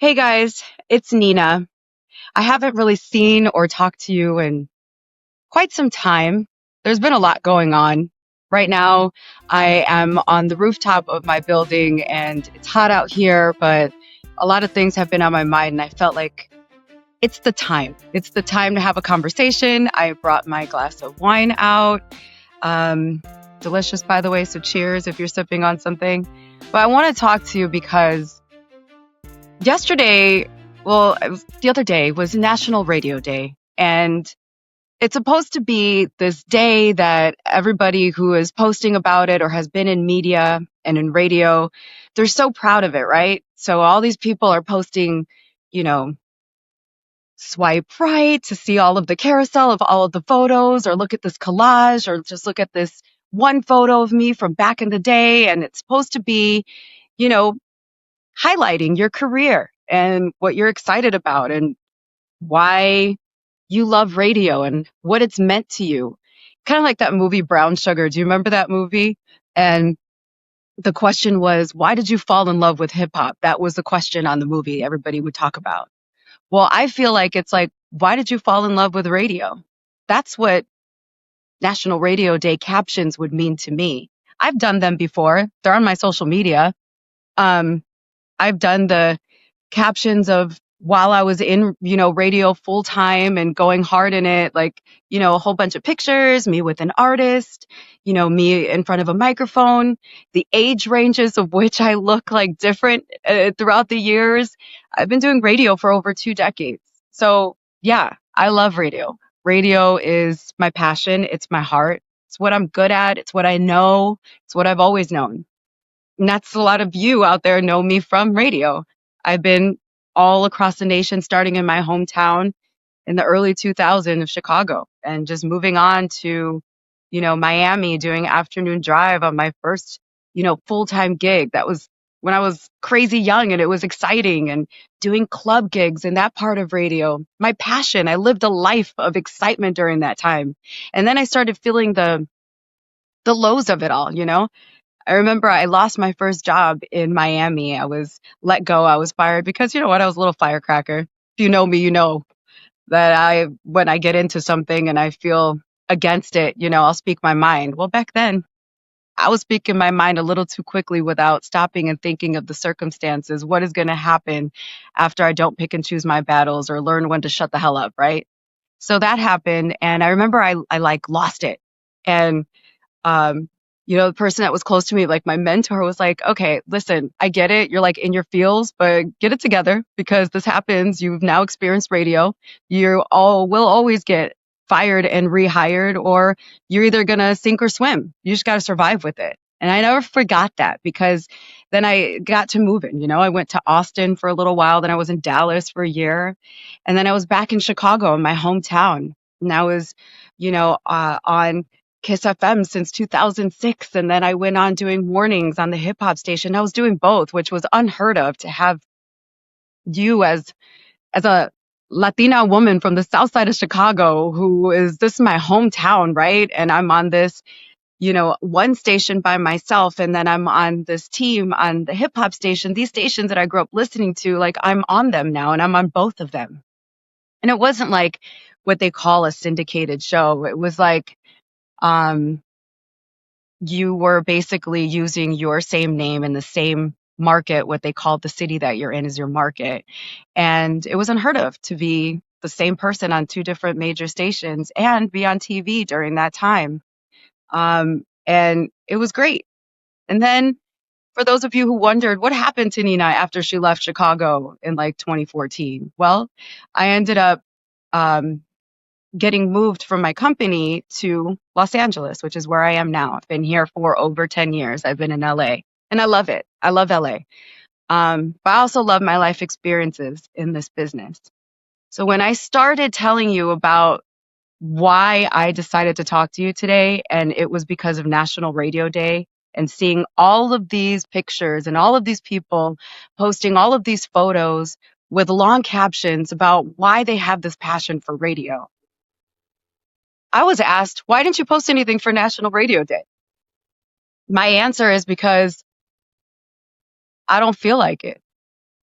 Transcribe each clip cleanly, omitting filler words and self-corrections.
Hey guys, it's Nina. I haven't really seen or talked to you in quite some time. There's been a lot going on. Right now, I am on the rooftop of my building and it's hot out here, but a lot of things have been on my mind and I felt like it's the time. It's the time to have a conversation. I brought my glass of wine out. Um, Delicious, by the way, so cheers if you're sipping on something. But I want to talk to you because yesterday, the other day was National Radio Day. And it's supposed to be this day that everybody who is posting about it or has been in media and in radio, they're so proud of it, right? So all these people are posting, you know, swipe right to see all of the carousel of all of the photos, or look at this collage, or just look at this one photo of me from back in the day. And it's supposed to be, you know, highlighting your career and what you're excited about and why you love radio and what it's meant to you. Kind of like that movie Brown Sugar. Do you remember that movie? And the question was, why did you fall in love with hip hop? That was the question on the movie everybody would talk about. Well, I feel like it's like, why did you fall in love with radio? That's what National Radio Day captions would mean to me. I've done them before. They're on my social media. Um, I've done the captions of while I was in, radio full time and going hard in it, like, a whole bunch of pictures, me with an artist, me in front of a microphone, the age ranges of which I look like different throughout the years. I've been doing radio for over 2 decades. So yeah, I love radio. Radio is my passion. It's my heart. It's what I'm good at. It's what I know. It's what I've always known. And that's a lot of you out there know me from radio. I've been all across the nation, starting in my hometown in the early 2000s of Chicago, and just moving on to, Miami, doing afternoon drive on my first, full-time gig. That was when I was crazy young and it was exciting, and doing club gigs in that part of radio. My passion. I lived a life of excitement during that time. And then I started feeling the lows of it all. I remember I lost my first job in Miami. I was let go. I was fired because, you know what, I was a little firecracker. If you know me, you know that when I get into something and I feel against it, I'll speak my mind. Well, back then, I was speaking my mind a little too quickly without stopping and thinking of the circumstances. What is going to happen after I don't pick and choose my battles or learn when to shut the hell up, right? So that happened. And I remember I like lost it. And um, the person that was close to me, like my mentor, was like, okay, listen, I get it. You're like in your feels, but get it together because this happens. You've now experienced radio. You all will always get fired and rehired, or you're either going to sink or swim. You just got to survive with it. And I never forgot that, because then I got to moving. I went to Austin for a little while. Then I was in Dallas for a year. And then I was back in Chicago, in my hometown. And I was, on Kiss FM since 2006. And then I went on doing mornings on the hip hop station. I was doing both, which was unheard of, to have you as a Latina woman from the south side of Chicago, this is my hometown, right? And I'm on this, one station by myself. And then I'm on this team on the hip hop station, these stations that I grew up listening to, like I'm on them now and I'm on both of them. And it wasn't like what they call a syndicated show. It was like, you were basically using your same name in the same market. What they called the city that you're in is your market. And it was unheard of to be the same person on two different major stations and be on TV during that time. And it was great. And then for those of you who wondered what happened to Nina after she left Chicago in like 2014, well, I ended up um, getting moved from my company to Los Angeles, which is where I am now. I've been here for over 10 years. I've been in LA and I love it. I love LA. But I also love my life experiences in this business. So when I started telling you about why I decided to talk to you today, and it was because of National Radio Day, and seeing all of these pictures and all of these people posting all of these photos with long captions about why they have this passion for radio. I was asked, why didn't you post anything for National Radio Day? My answer is because I don't feel like it.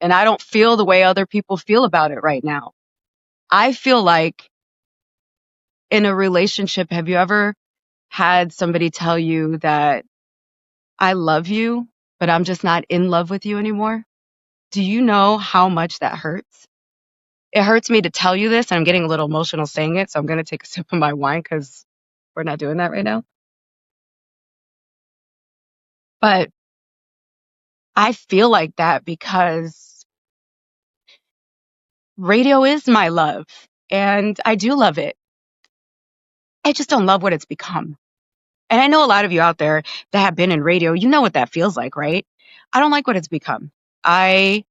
And I don't feel the way other people feel about it right now. I feel like in a relationship, have you ever had somebody tell you that I love you, but I'm just not in love with you anymore? Do you know how much that hurts? It hurts me to tell you this, and I'm getting a little emotional saying it, so I'm going to take a sip of my wine because we're not doing that right now. But I feel like that because radio is my love, and I do love it. I just don't love what it's become. And I know a lot of you out there that have been in radio, you know what that feels like, right? I don't like what it's become. I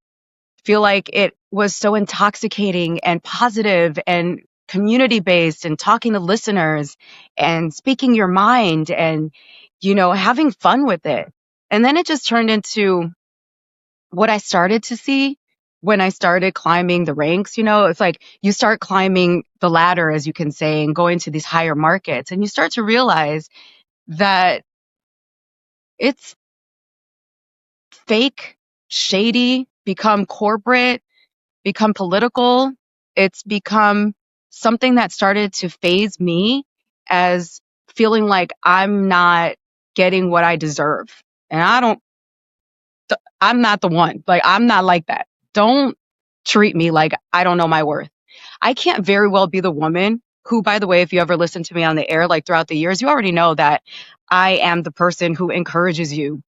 feel like it was so intoxicating and positive and community based and talking to listeners and speaking your mind and, having fun with it. And then it just turned into what I started to see when I started climbing the ranks. It's like you start climbing the ladder, as you can say, and going to these higher markets. And you start to realize that it's fake, shady, become corporate, become political. It's become something that started to phase me as feeling like I'm not getting what I deserve. And I'm not the one. Like, I'm not like that. Don't treat me like I don't know my worth. I can't very well be the woman who, by the way, if you ever listen to me on the air, like throughout the years, you already know that I am the person who encourages you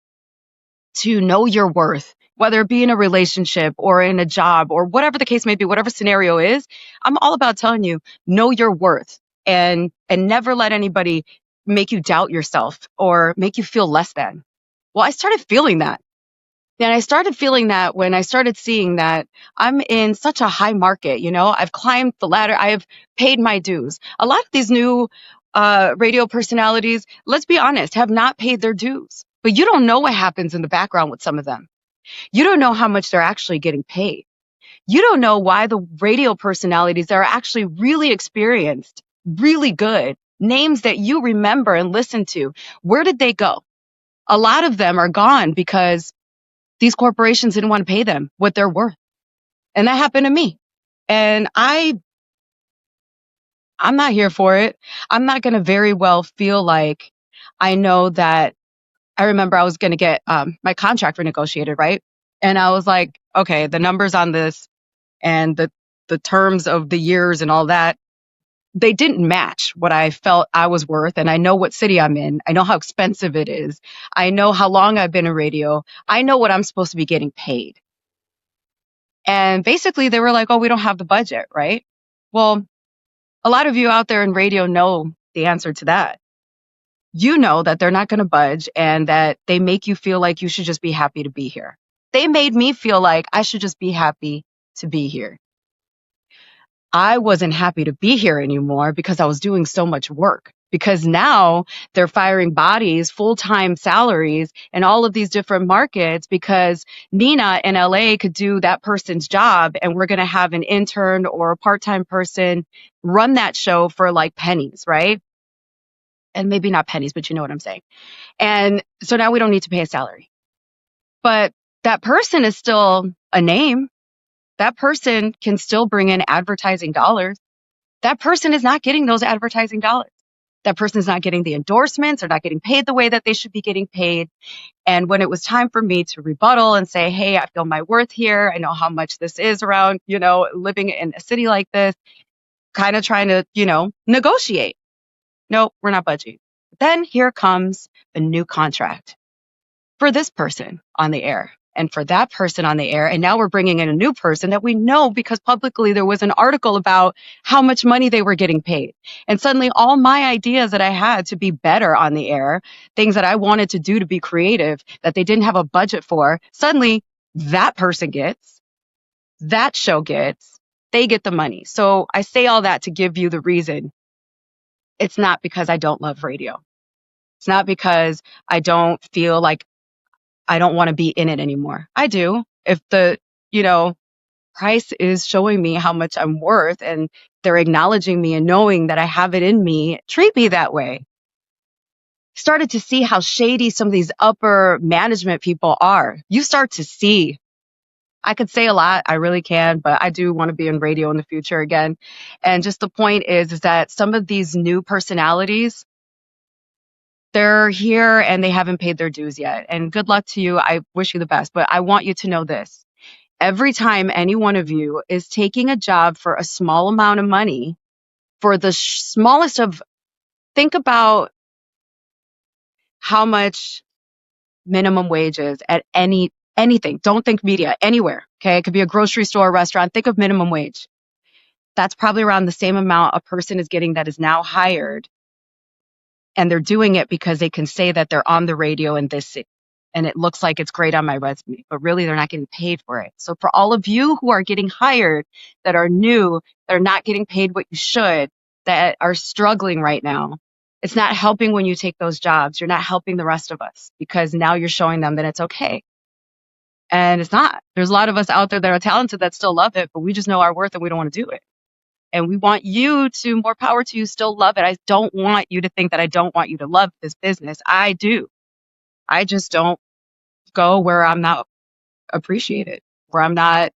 to know your worth, whether it be in a relationship or in a job or whatever the case may be, whatever scenario is. I'm all about telling you, know your worth and never let anybody make you doubt yourself or make you feel less than. Well, I started feeling that. And I started feeling that when I started seeing that I'm in such a high market. I've climbed the ladder. I have paid my dues. A lot of these new radio personalities, let's be honest, have not paid their dues. But you don't know what happens in the background with some of them. You don't know how much they're actually getting paid. You don't know why the radio personalities that are actually really experienced, really good, names that you remember and listen to, where did they go? A lot of them are gone because these corporations didn't want to pay them what they're worth. And that happened to me. And I'm not here for it. I'm not going to very well feel like I know that. I remember I was going to get my contract renegotiated, right? And I was like, okay, the numbers on this and the terms of the years and all that, they didn't match what I felt I was worth. And I know what city I'm in. I know how expensive it is. I know how long I've been in radio. I know what I'm supposed to be getting paid. And basically they were like, oh, we don't have the budget, right? Well, a lot of you out there in radio know the answer to that. You know that they're not going to budge and that they make you feel like you should just be happy to be here. They made me feel like I should just be happy to be here. I wasn't happy to be here anymore because I was doing so much work. Because now they're firing bodies, full-time salaries, and all of these different markets because Nina in LA could do that person's job and we're going to have an intern or a part-time person run that show for like pennies, right? And maybe not pennies, but you know what I'm saying. And so now we don't need to pay a salary. But that person is still a name. That person can still bring in advertising dollars. That person is not getting those advertising dollars. That person is not getting the endorsements or not getting paid the way that they should be getting paid. And when it was time for me to rebuttal and say, hey, I feel my worth here. I know how much this is around, living in a city like this, kind of trying to, negotiate. No, we're not budging. Then here comes a new contract for this person on the air and for that person on the air. And now we're bringing in a new person that we know because publicly there was an article about how much money they were getting paid. And suddenly all my ideas that I had to be better on the air, things that I wanted to do to be creative that they didn't have a budget for, suddenly that person gets, that show gets, they get the money. So I say all that to give you the reason. It's not because I don't love radio. It's not because I don't feel like I don't want to be in it anymore. I do. If the, price is showing me how much I'm worth and they're acknowledging me and knowing that I have it in me, treat me that way. Started to see how shady some of these upper management people are. You start to see I could say a lot, I really can, but I do want to be in radio in the future again. And just the point is that some of these new personalities, they're here and they haven't paid their dues yet. And good luck to you. I wish you the best, but I want you to know this. Every time any one of you is taking a job for a small amount of money, for the smallest of, think about how much minimum wage is at anything. Don't think media, anywhere. Okay. It could be a grocery store, a restaurant. Think of minimum wage. That's probably around the same amount a person is getting that is now hired. And they're doing it because they can say that they're on the radio in this city. And it looks like it's great on my resume, but really they're not getting paid for it. So for all of you who are getting hired, that are new, that are not getting paid what you should, that are struggling right now, it's not helping when you take those jobs. You're not helping the rest of us because now you're showing them that it's okay. And it's not. There's a lot of us out there that are talented that still love it, but we just know our worth and we don't want to do it. And we want you to, more power to you, still love it. I don't want you to think that I don't want you to love this business. I do. I just don't go where I'm not appreciated, where I'm not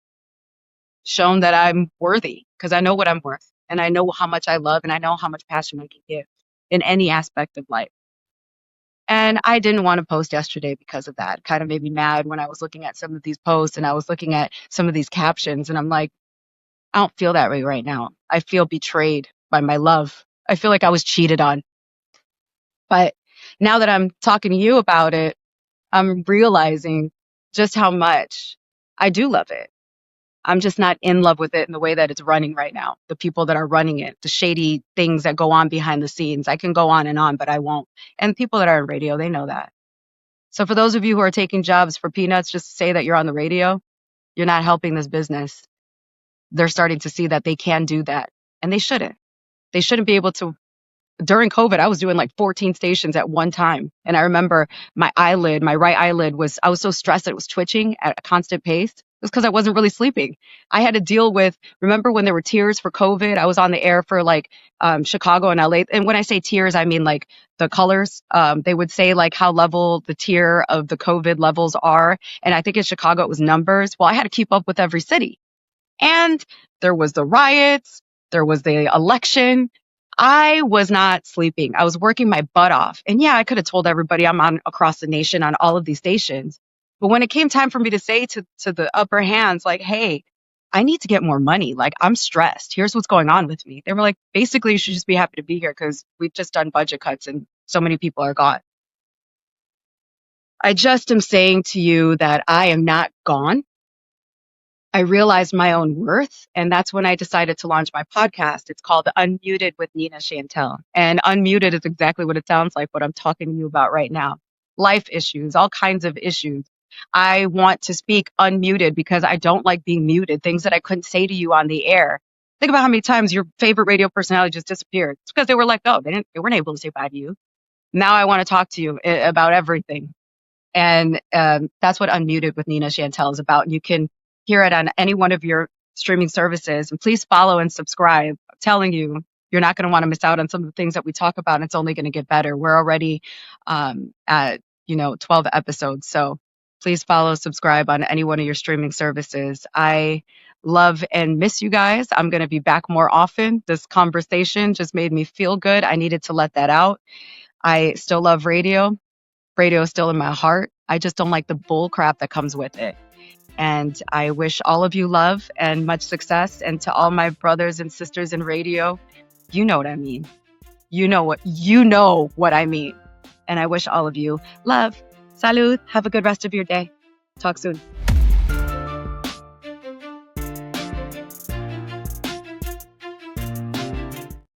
shown that I'm worthy, because I know what I'm worth and I know how much I love and I know how much passion I can give in any aspect of life. And I didn't want to post yesterday because of that. It kind of made me mad when I was looking at some of these posts and I was looking at some of these captions and I'm like, I don't feel that way right now. I feel betrayed by my love. I feel like I was cheated on. But now that I'm talking to you about it, I'm realizing just how much I do love it. I'm just not in love with it in the way that it's running right now. The people that are running it, the shady things that go on behind the scenes. I can go on, but I won't. And people that are on radio, they know that. So for those of you who are taking jobs for peanuts, just say that you're on the radio, you're not helping this business. They're starting to see that they can do that. And they shouldn't. They shouldn't be able to. During COVID, I was doing like 14 stations at one time. And I remember my right eyelid I was so stressed that it was twitching at a constant pace. It was because I wasn't really sleeping. I had to deal with, remember when there were tiers for COVID? I was on the air for like Chicago and LA. And when I say tiers, I mean like the colors. They would say like how level the tier of the COVID levels are. And I think in Chicago it was numbers. Well, I had to keep up with every city. And there was the riots, there was the election. I was not sleeping. I was working my butt off. And yeah, I could have told everybody I'm on across the nation on all of these stations. But when it came time for me to say to the upper hands, like, hey, I need to get more money. Like, I'm stressed. Here's what's going on with me. They were like, basically, you should just be happy to be here because we've just done budget cuts and so many people are gone. I just am saying to you that I am not gone. I realized my own worth. And that's when I decided to launch my podcast. It's called Unmuted with Nina Chantele. And unmuted is exactly what it sounds like, what I'm talking to you about right now. Life issues, all kinds of issues. I want to speak unmuted because I don't like being muted, things that I couldn't say to you on the air. Think about how many times your favorite radio personality just disappeared. It's because they were let go. They weren't able to say bye to you. Now I want to talk to you about everything. And that's what Unmuted with Nina Chantele is about. You can hear it on any one of your streaming services. And please follow and subscribe. I'm telling you, you're not going to want to miss out on some of the things that we talk about. And it's only going to get better. We're already at 12 episodes. So please follow, subscribe on any one of your streaming services. I love and miss you guys. I'm going to be back more often. This conversation just made me feel good. I needed to let that out. I still love radio. Radio is still in my heart. I just don't like the bull crap that comes with it. And I wish all of you love and much success. And to all my brothers and sisters in radio, you know what I mean. You know what I mean. And I wish all of you love. Salud. Have a good rest of your day. Talk soon.